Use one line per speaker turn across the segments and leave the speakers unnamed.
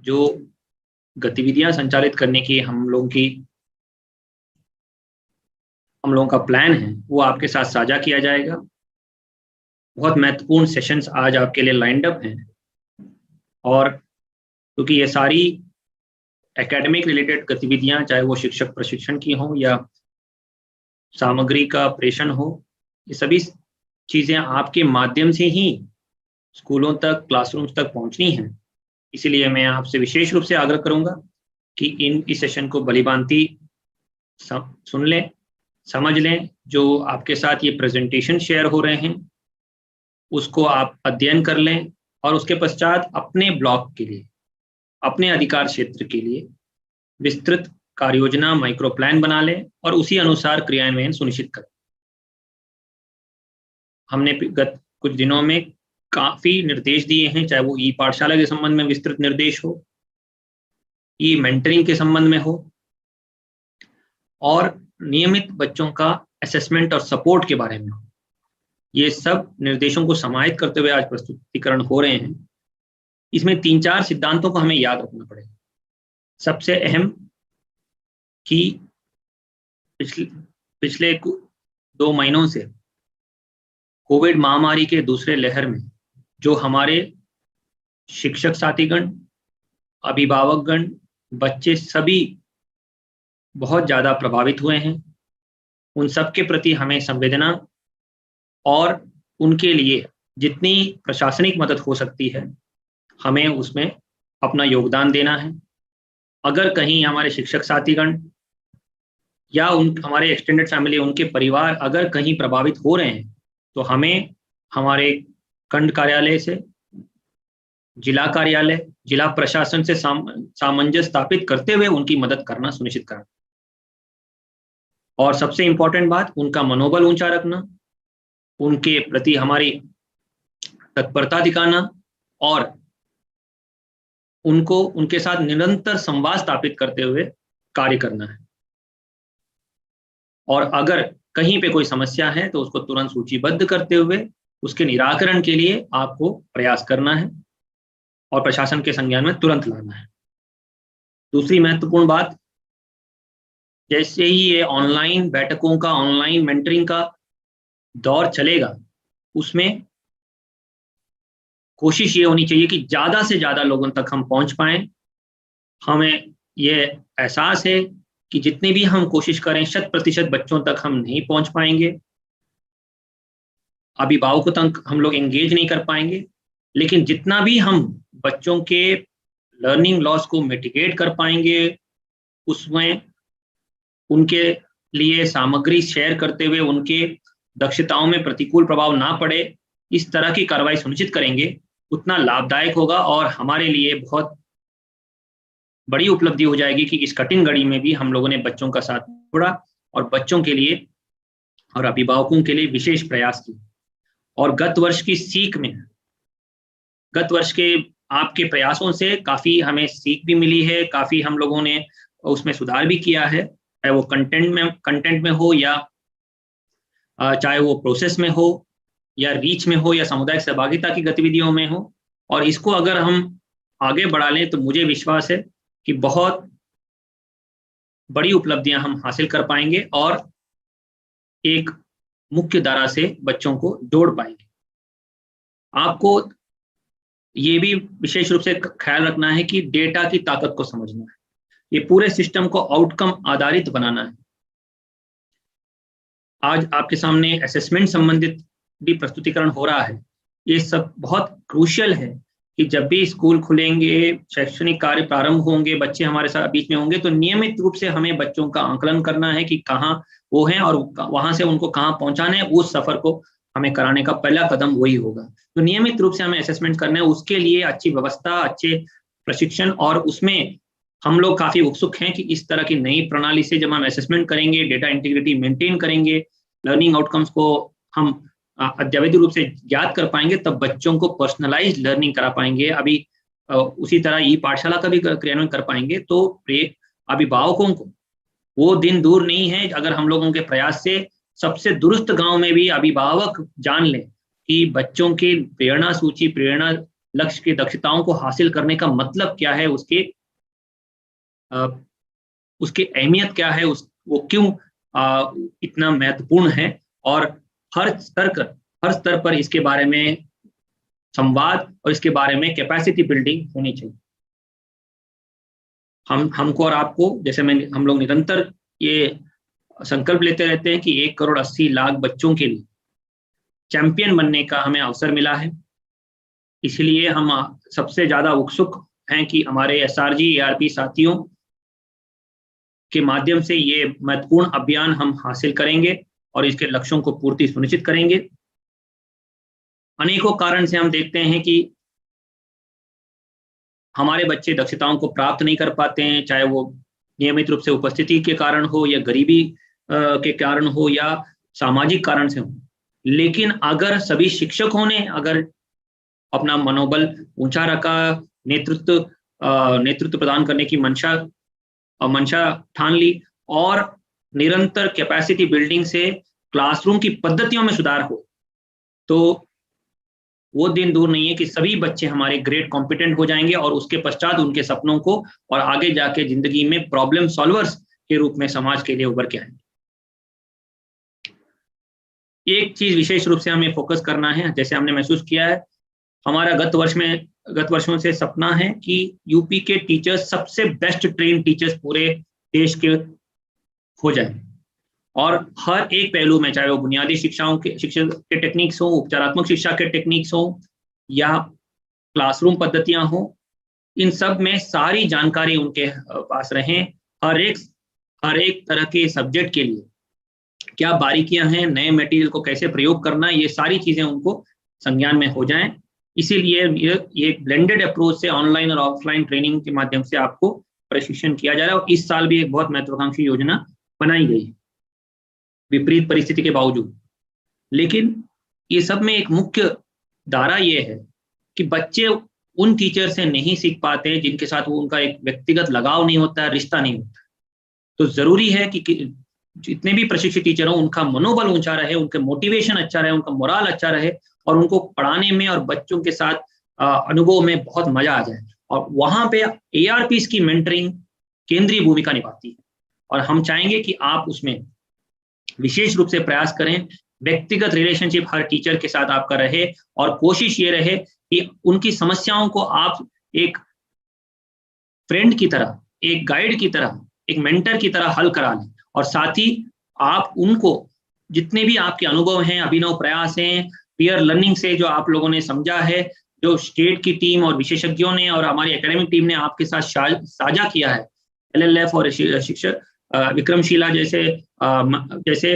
जो गतिविधियां संचालित करने की हम लोगों का प्लान है वो आपके साथ साझा किया जाएगा। बहुत महत्वपूर्ण सेशंस आज आपके लिए लाइंड अप हैं, और क्योंकि ये सारी एकेडमिक रिलेटेड गतिविधियां, चाहे वो शिक्षक प्रशिक्षण की हों या सामग्री का प्रेषण हो, ये सभी चीजें आपके माध्यम से ही स्कूलों तक, क्लासरूम्स तक पहुंचनी है। इसीलिए मैं आपसे विशेष रूप से आग्रह करूंगा कि इस सेशन को भलीभांति सुन लें, समझ लें। जो आपके साथ ये प्रेजेंटेशन शेयर हो रहे हैं उसको आप अध्ययन कर लें, और उसके पश्चात अपने ब्लॉक के लिए, अपने अधिकार क्षेत्र के लिए विस्तृत कार्य योजना, माइक्रो प्लान बना लें और उसी अनुसार क्रियान्वयन सुनिश्चित करें। हमने गत कुछ दिनों में काफी निर्देश दिए हैं, चाहे वो ई पाठशाला के संबंध में विस्तृत निर्देश हो, ई मेंटरिंग के संबंध में हो, और नियमित बच्चों का असेसमेंट और सपोर्ट के बारे में हो। ये सब निर्देशों को समाहित करते हुए आज प्रस्तुतिकरण हो रहे हैं। इसमें 3-4 सिद्धांतों को हमें याद रखना पड़ेगा। सबसे अहम कि पिछले 2 महीनों से कोविड महामारी के दूसरे लहर में जो हमारे शिक्षक साथीगण, अभिभावकगण, बच्चे सभी बहुत ज्यादा प्रभावित हुए हैं। उन सब के प्रति हमें संवेदना और उनके लिए जितनी प्रशासनिक मदद हो सकती है हमें उसमें अपना योगदान देना है। अगर कहीं हमारे शिक्षक साथीगण या हमारे एक्सटेंडेड फैमिली, उनके परिवार अगर कहीं प्रभावित हो रहे हैं तो हमें हमारे खंड कार्यालय से, जिला कार्यालय, जिला प्रशासन से सामंजस्य स्थापित करते हुए उनकी मदद करना सुनिश्चित करना। और सबसे इंपॉर्टेंट बात, उनका मनोबल ऊंचा रखना, उनके प्रति हमारी तत्परता दिखाना और उनको उनके साथ निरंतर संवाद स्थापित करते हुए कार्य करना है। और अगर कहीं पे कोई समस्या है तो उसको तुरंत सूचीबद्ध करते हुए उसके निराकरण के लिए आपको प्रयास करना है और प्रशासन के संज्ञान में तुरंत लाना है। दूसरी महत्वपूर्ण बात, जैसे ही ये ऑनलाइन बैठकों का, ऑनलाइन मेंटरिंग का दौर चलेगा, उसमें कोशिश ये होनी चाहिए कि ज्यादा से ज्यादा लोगों तक हम पहुंच पाएं। हमें ये एहसास है कि जितनी भी हम कोशिश करें 100% बच्चों तक हम नहीं पहुंच पाएंगे, अभिभावकों तक हम लोग एंगेज नहीं कर पाएंगे, लेकिन जितना भी हम बच्चों के लर्निंग लॉस को मिटिगेट कर पाएंगे, उसमें उनके लिए सामग्री शेयर करते हुए उनके दक्षताओं में प्रतिकूल प्रभाव ना पड़े, इस तरह की कार्रवाई सुनिश्चित करेंगे, उतना लाभदायक होगा और हमारे लिए बहुत बड़ी उपलब्धि हो जाएगी कि इस कठिन घड़ी में भी हम लोगों ने बच्चों का साथ छोड़ा और बच्चों के लिए और अभिभावकों के लिए विशेष प्रयास किए। और गत वर्ष की सीख में, गत वर्ष के आपके प्रयासों से काफी हमें सीख भी मिली है, काफी हम लोगों ने उसमें सुधार भी किया है, चाहे वो कंटेंट में हो या चाहे वो प्रोसेस में हो या रीच में हो या सामुदायिक सहभागिता की गतिविधियों में हो। और इसको अगर हम आगे बढ़ा लें तो मुझे विश्वास है कि बहुत बड़ी उपलब्धियां हम हासिल कर पाएंगे और एक मुख्य धारा से बच्चों को जोड़ पाएंगे। आपको ये भी विशेष रूप से ख्याल रखना है कि डेटा की ताकत को समझना है, ये पूरे सिस्टम को आउटकम आधारित बनाना है। आज आपके सामने असेसमेंट संबंधित भी प्रस्तुतिकरण हो रहा है। ये सब बहुत क्रूशियल है कि जब भी स्कूल खुलेंगे, शैक्षणिक कार्य प्रारंभ होंगे, बच्चे हमारे साथ बीच में होंगे, तो नियमित रूप से हमें बच्चों का आंकलन करना है कि कहाँ वो हैं और वहां से उनको कहाँ पहुंचाना है। उस सफर को हमें कराने का पहला कदम वही होगा। तो नियमित रूप से हमें असेसमेंट करना है, उसके लिए अच्छी व्यवस्था, अच्छे प्रशिक्षण, और उसमें हम लोग काफी उत्सुक हैं कि इस तरह की नई प्रणाली से जब हम असेसमेंट करेंगे, डेटा इंटीग्रिटी मेंटेन करेंगे, लर्निंग आउटकम्स को हम अद्यतन रूप से ज्ञात कर पाएंगे, तब बच्चों को पर्सनलाइज्ड लर्निंग करा पाएंगे। अभी उसी तरह ई पाठशाला का भी क्रियान्वयन कर पाएंगे। तो अभिभावकों को वो दिन दूर नहीं है अगर हम लोगों के प्रयास से सबसे दुरुस्त गांव में भी अभिभावक जान लें कि बच्चों की प्रेरणा सूची, प्रेरणा लक्ष्य की दक्षताओं को हासिल करने का मतलब क्या है, उसकी अहमियत क्या है, वो क्यों इतना महत्वपूर्ण है, और हर स्तर पर इसके बारे में संवाद और इसके बारे में कैपेसिटी बिल्डिंग होनी चाहिए। हमको और आपको, जैसे हम लोग निरंतर ये संकल्प लेते रहते हैं कि 1,80,00,000 बच्चों के लिए चैंपियन बनने का हमें अवसर मिला है। इसलिए हम सबसे ज्यादा उत्सुक हैं कि हमारे SRG ARP साथियों के माध्यम से ये महत्वपूर्ण अभियान हम हासिल करेंगे और इसके लक्ष्यों को पूर्ति सुनिश्चित करेंगे। अनेकों कारण से हम देखते हैं कि हमारे बच्चे दक्षताओं को प्राप्त नहीं कर पाते हैं, चाहे वो नियमित रूप से उपस्थिति के कारण हो, या गरीबी के कारण हो, या सामाजिक कारण से हो। लेकिन अगर सभी शिक्षकों ने अगर अपना मनोबल ऊंचा रखा, नेतृत्व प्रदान करने की मंशा ठान ली, और निरंतर कैपेसिटी बिल्डिंग से क्लासरूम की पद्धतियों में सुधार हो, तो वो दिन दूर नहीं है कि सभी बच्चे हमारे ग्रेट कॉम्पिटेंट हो जाएंगे और उसके पश्चात उनके सपनों को और आगे जाके जिंदगी में प्रॉब्लम सॉल्वर्स के रूप में समाज के लिए उभर के आएंगे। एक चीज विशेष रूप से हमें फोकस करना है, जैसे हमने महसूस किया है, हमारा गत वर्षों से सपना है कि यूपी के टीचर्स सबसे बेस्ट ट्रेन टीचर्स पूरे देश के हो जाए, और हर एक पहलू में, चाहे वो बुनियादी शिक्षा के टेक्निक्स हो, उपचारात्मक शिक्षा के टेक्निक्स हो, या क्लासरूम पद्धतियां हो, इन सब में सारी जानकारी उनके पास रहे। हर एक तरह के सब्जेक्ट के लिए क्या बारीकियां हैं, नए मटेरियल को कैसे प्रयोग करना, ये सारी चीजें उनको संज्ञान में हो जाएं। इसीलिए ये एक ब्लेंडेड अप्रोच से ऑनलाइन और ऑफलाइन ट्रेनिंग के माध्यम से आपको प्रशिक्षण किया जा रहा है, और इस साल भी एक बहुत महत्वाकांक्षी योजना बनाई गई है विपरीत परिस्थिति के बावजूद। लेकिन ये सब में एक मुख्य धारा ये है कि बच्चे उन टीचर से नहीं सीख पाते जिनके साथ वो उनका एक व्यक्तिगत लगाव नहीं होता है, रिश्ता नहीं होता। तो जरूरी है कि जितने भी प्रशिक्षित टीचर हो उनका मनोबल ऊंचा रहे, उनके मोटिवेशन अच्छा रहे, उनका मोराल अच्छा रहे, और उनको पढ़ाने में और बच्चों के साथ अनुभव में बहुत मजा आ जाए। और वहां पे ARPs की मेंटरिंग केंद्रीय भूमिका निभाती है, और हम चाहेंगे कि आप उसमें विशेष रूप से प्रयास करें। व्यक्तिगत रिलेशनशिप हर टीचर के साथ आपका रहे, और कोशिश ये रहे कि उनकी समस्याओं को आप एक फ्रेंड की तरह, एक गाइड की तरह, एक मेंटर की तरह हल करा लें, और साथ ही आप उनको जितने भी आपके अनुभव हैं, अभिनव प्रयास हैं, पीयर लर्निंग से जो आप लोगों ने समझा है, जो स्टेट की टीम और विशेषज्ञों ने और हमारी एकेडमिक टीम ने आपके साथ साझा किया है, LLF और शिक्षक विक्रमशिला जैसे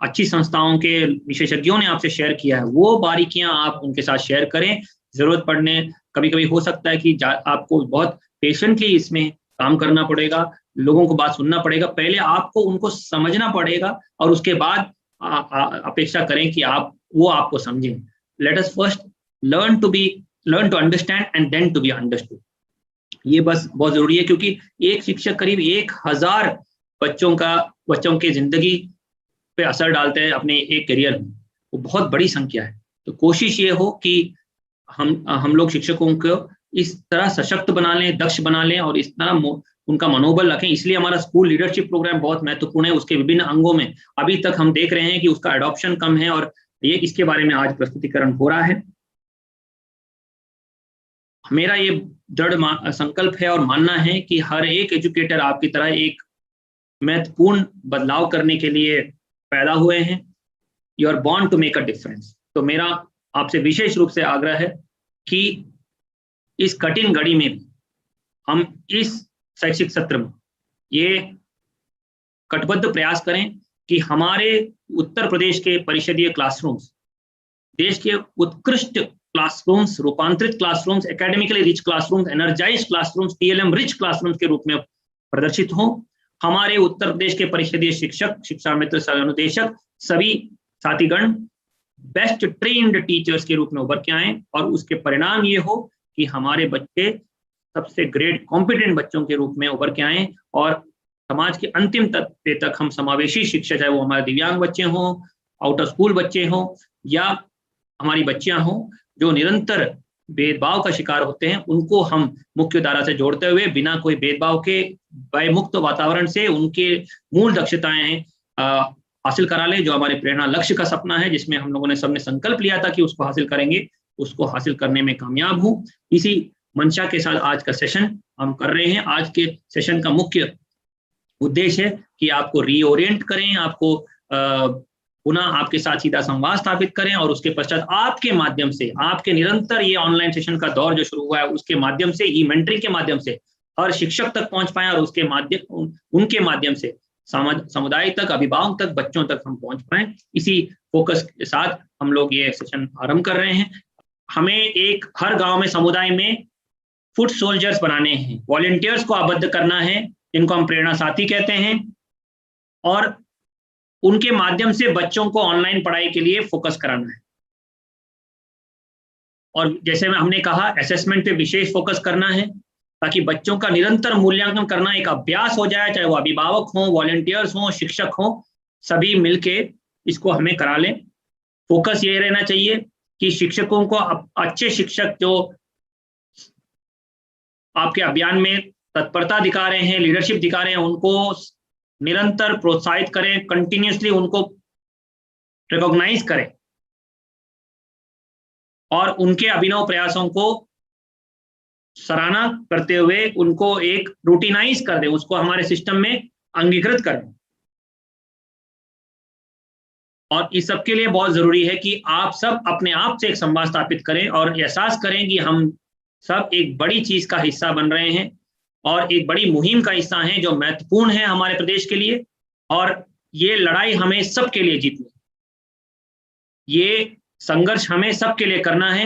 अच्छी संस्थाओं के विशेषज्ञों ने आपसे शेयर किया है, वो बारीकियां आप उनके साथ शेयर करें। जरूरत पड़ने कभी कभी हो सकता है कि आपको बहुत पेशेंटली इसमें काम करना पड़ेगा, लोगों को बात सुनना पड़ेगा, पहले आपको उनको समझना पड़ेगा, और उसके बाद अपेक्षा करें कि वो आपको समझें। Let us first learn to understand and then to be understood. ये बस बहुत जरूरी है, क्योंकि एक शिक्षक करीब 1000 बच्चों के जिंदगी पे असर डालते हैं अपने एक करियर में। वो बहुत बड़ी संख्या है। तो कोशिश ये हो कि हम लोग शिक्षकों को इस तरह सशक्त बना लें, दक्ष बना लें, और इस तरह उनका मनोबल रखें। इसलिए हमारा स्कूल लीडरशिप प्रोग्राम बहुत महत्वपूर्ण है। उसके विभिन्न अंगों में अभी तक हम देख रहे हैं कि उसका एडॉप्शन कम है, और इसके बारे में आज प्रस्तुतिकरण हो रहा है। मेरा ये दृढ़ संकल्प है और मानना है कि हर एक एजुकेटर आपकी तरह एक महत्वपूर्ण बदलाव करने के लिए पैदा हुए हैं। You are born to make a difference. तो मेरा आपसे विशेष रूप से आग्रह है कि इस कठिन घड़ी में भी हम इस शैक्षिक सत्र में ये कटिबद्ध प्रयास करें कि हमारे उत्तर प्रदेश के परिषदीय क्लासरूम्स देश के उत्कृष्ट क्लासरूम्स, रूपांतरित classrooms, academically rich classrooms, energised classrooms, TLM rich classrooms के रूप में प्रदर्शित हों। हमारे उत्तर प्रदेश के परिषदीय शिक्षक, शिक्षा मित्र, अनुदेशक, सभी साथीगण बेस्ट ट्रेन्ड टीचर्स के रूप में उभर के आए, और उसके परिणाम ये हो कि हमारे बच्चे सबसे ग्रेट कॉम्पिटेंट बच्चों के रूप में उभर के आए, और समाज के अंतिम तबके तक हम समावेशी शिक्षा, चाहे वो हमारे दिव्यांग बच्चे हों, आउट ऑफ स्कूल बच्चे हों, या हमारी बच्चियां हों, जो निरंतर भेदभाव का शिकार होते हैं उनको हम मुख्य धारा से जोड़ते हुए बिना कोई भेदभाव के भयमुक्त वातावरण से उनके मूल दक्षताएं हासिल करा लें। जो हमारे प्रेरणा लक्ष्य का सपना है, जिसमें हम लोगों ने सबने संकल्प लिया था कि उसको हासिल करेंगे, उसको हासिल करने में कामयाब हो। इसी मंशा के साथ आज का सेशन हम कर रहे हैं। आज के सेशन का मुख्य उद्देश्य है कि आपको रीओरिएंट करें, आपको पुनः आपके साथ सीधा संवाद स्थापित करें और उसके पश्चात आपके माध्यम से, आपके निरंतर ये ऑनलाइन सेशन का दौर जो शुरू हुआ है उसके माध्यम से, ई मेंटरिंग के माध्यम से हर शिक्षक तक पहुंच पाए और उसके माध्यम उनके माध्यम से समुदाय तक, अभिभावक तक, बच्चों तक हम पहुंच पाए। इसी फोकस के साथ हम लोग ये सेशन आरंभ कर रहे हैं। हमें एक हर गांव में, समुदाय में फुट सोल्जर्स बनाने हैं, वॉलंटियर्स को आबद्ध करना है, जिनको हम प्रेरणा साथी कहते हैं, और उनके माध्यम से बच्चों को ऑनलाइन पढ़ाई के लिए फोकस कराना है। और जैसे हमने कहा, असेसमेंट पे विशेष फोकस करना है ताकि बच्चों का निरंतर मूल्यांकन करना एक अभ्यास हो जाए, चाहे वो अभिभावक हों, वॉलंटियर्स हों, शिक्षक हों, सभी मिलके इसको हमें करा लें। फोकस ये रहना चाहिए कि शिक्षकों को, अच्छे शिक्षक जो आपके अभियान में तत्परता दिखा रहे हैं, लीडरशिप दिखा रहे हैं, उनको निरंतर प्रोत्साहित करें, कंटिन्यूसली उनको रिकॉग्नाइज करें और उनके अभिनव प्रयासों को सराहना करते हुए उनको एक रूटीनाइज कर दें, उसको हमारे सिस्टम में अंगीकृत करें। और इस सब के लिए बहुत जरूरी है कि आप सब अपने आप से एक संवाद स्थापित करें और एहसास करें कि हम सब एक बड़ी चीज का हिस्सा बन रहे हैं और एक बड़ी मुहिम का हिस्सा हैं जो महत्वपूर्ण है हमारे प्रदेश के लिए, और ये लड़ाई हमें सबके लिए जीतनी, ये संघर्ष हमें सबके लिए करना है।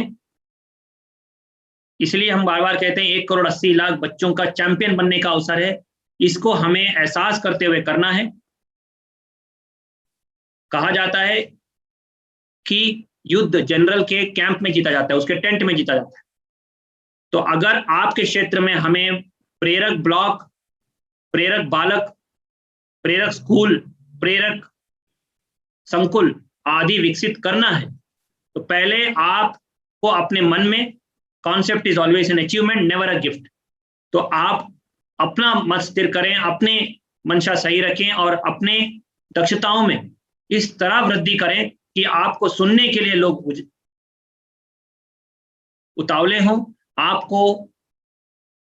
इसलिए हम बार बार कहते हैं 1,80,00,000 बच्चों का चैंपियन बनने का अवसर है, इसको हमें एहसास करते हुए करना है। कहा जाता है कि युद्ध जनरल के कैंप में जीता जाता है, उसके टेंट में जीता जाता है। तो अगर आपके क्षेत्र में हमें प्रेरक ब्लॉक, प्रेरक बालक, प्रेरक स्कूल, प्रेरक संकुल आदि विकसित करना है, तो पहले आपको अपने मन में, concept is always an achievement never a gift, तो आप अपना मत स्थिर करें, अपने मंशा सही रखें और अपने दक्षताओं में इस तरह वृद्धि करें कि आपको सुनने के लिए लोग उतावले हों, आपको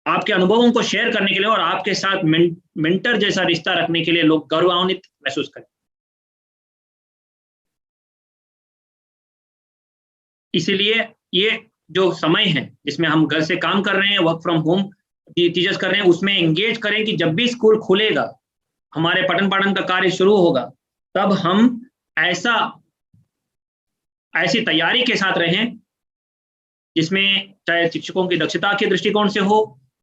आपके अनुभवों को शेयर करने के लिए और आपके साथ मेंटर जैसा रिश्ता रखने के लिए लोग गौरवान्वित महसूस करें। इसीलिए ये जो समय है जिसमें हम घर से काम कर रहे हैं, वर्क फ्रॉम होम टीचर्स कर रहे हैं, उसमें एंगेज करें कि जब भी स्कूल खुलेगा, हमारे पठन पाठन का कार्य शुरू होगा, तब हम ऐसी तैयारी के साथ रहें जिसमें चाहे शिक्षकों की दक्षता के दृष्टिकोण से हो,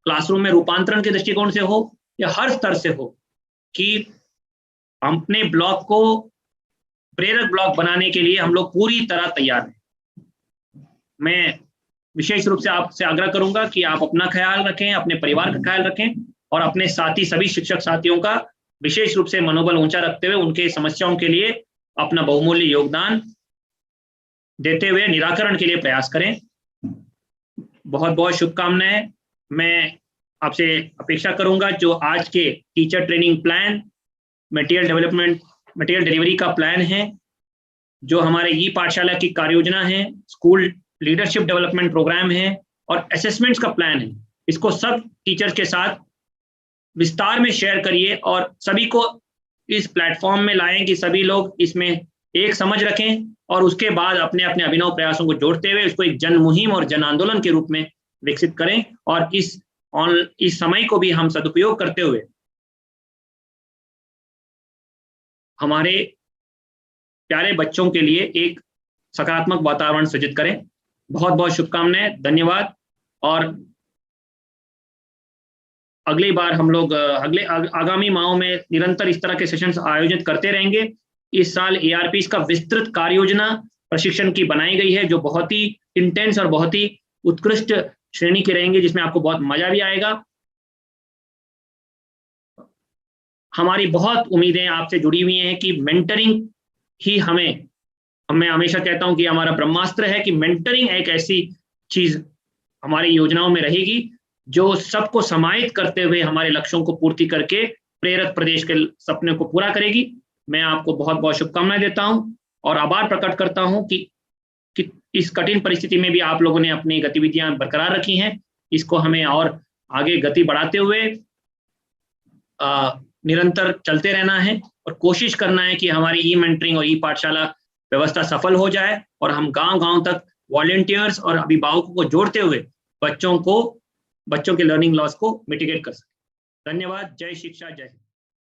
क्लासरूम में रूपांतरण के दृष्टिकोण से हो, या हर स्तर से हो, कि अपने ब्लॉक को प्रेरक ब्लॉक बनाने के लिए हम लोग पूरी तरह तैयार हैं। मैं विशेष रूप से आपसे आग्रह करूंगा कि आप अपना ख्याल रखें, अपने परिवार का ख्याल रखें और अपने साथी, सभी शिक्षक साथियों का विशेष रूप से मनोबल ऊंचा रखते हुए उनके समस्याओं के लिए अपना बहुमूल्य योगदान देते हुए निराकरण के लिए प्रयास करें। बहुत बहुत शुभकामनाएं। मैं आपसे अपेक्षा करूंगा जो आज के teacher training plan, material delivery का प्लान है, जो हमारे ई पाठशाला की कार्य योजना है, स्कूल लीडरशिप डेवलपमेंट प्रोग्राम है और असेसमेंट्स का प्लान है, इसको सब टीचर्स के साथ विस्तार में शेयर करिए और सभी को इस प्लेटफॉर्म में लाएं कि सभी लोग इसमें एक समझ रखें और उसके बाद अपने अपने अभिनव प्रयासों को जोड़ते हुए इसको एक जन मुहिम और जन आंदोलन के रूप में विकसित करें और इस समय को भी हम सदुपयोग करते हुए हमारे प्यारे बच्चों के लिए एक सकारात्मक वातावरण सृजित करें। बहुत बहुत शुभकामनाएं, धन्यवाद। और अगली बार हम लोग आगामी माहों में निरंतर इस तरह के सेशंस आयोजित करते रहेंगे। इस साल ARPs का विस्तृत कार्य योजना प्रशिक्षण की बनाई गई है, जो बहुत ही इंटेंस और बहुत ही उत्कृष्ट श्रेणी के रहेंगे, जिसमें आपको बहुत मजा भी आएगा। हमारी बहुत उम्मीदें आपसे जुड़ी हुई हैं कि मेंटरिंग ही मैं हमेशा कहता हूं कि हमारा ब्रह्मास्त्र है, कि मेंटरिंग एक ऐसी चीज हमारी योजनाओं में रहेगी, जो सबको समाहित करते हुए हमारे लक्ष्यों को पूर्ति करके प्रेरक प्रदेश के सपने को पूरा करेगी। मैं आपको बहुत बहुत शुभकामनाएं देता हूं और आभार प्रकट करता हूं कि इस कठिन परिस्थिति में भी आप लोगों ने अपनी गतिविधियां बरकरार रखी हैं। इसको हमें और आगे गति बढ़ाते हुए निरंतर चलते रहना है और कोशिश करना है कि हमारी ई मेंटरिंग और ई पाठशाला व्यवस्था सफल हो जाए और हम गांव-गांव तक वॉलंटियर्स और अभिभावकों को जोड़ते हुए बच्चों के लर्निंग लॉस को मिटिगेट कर सकें। धन्यवाद। जय शिक्षा, जय हिंद।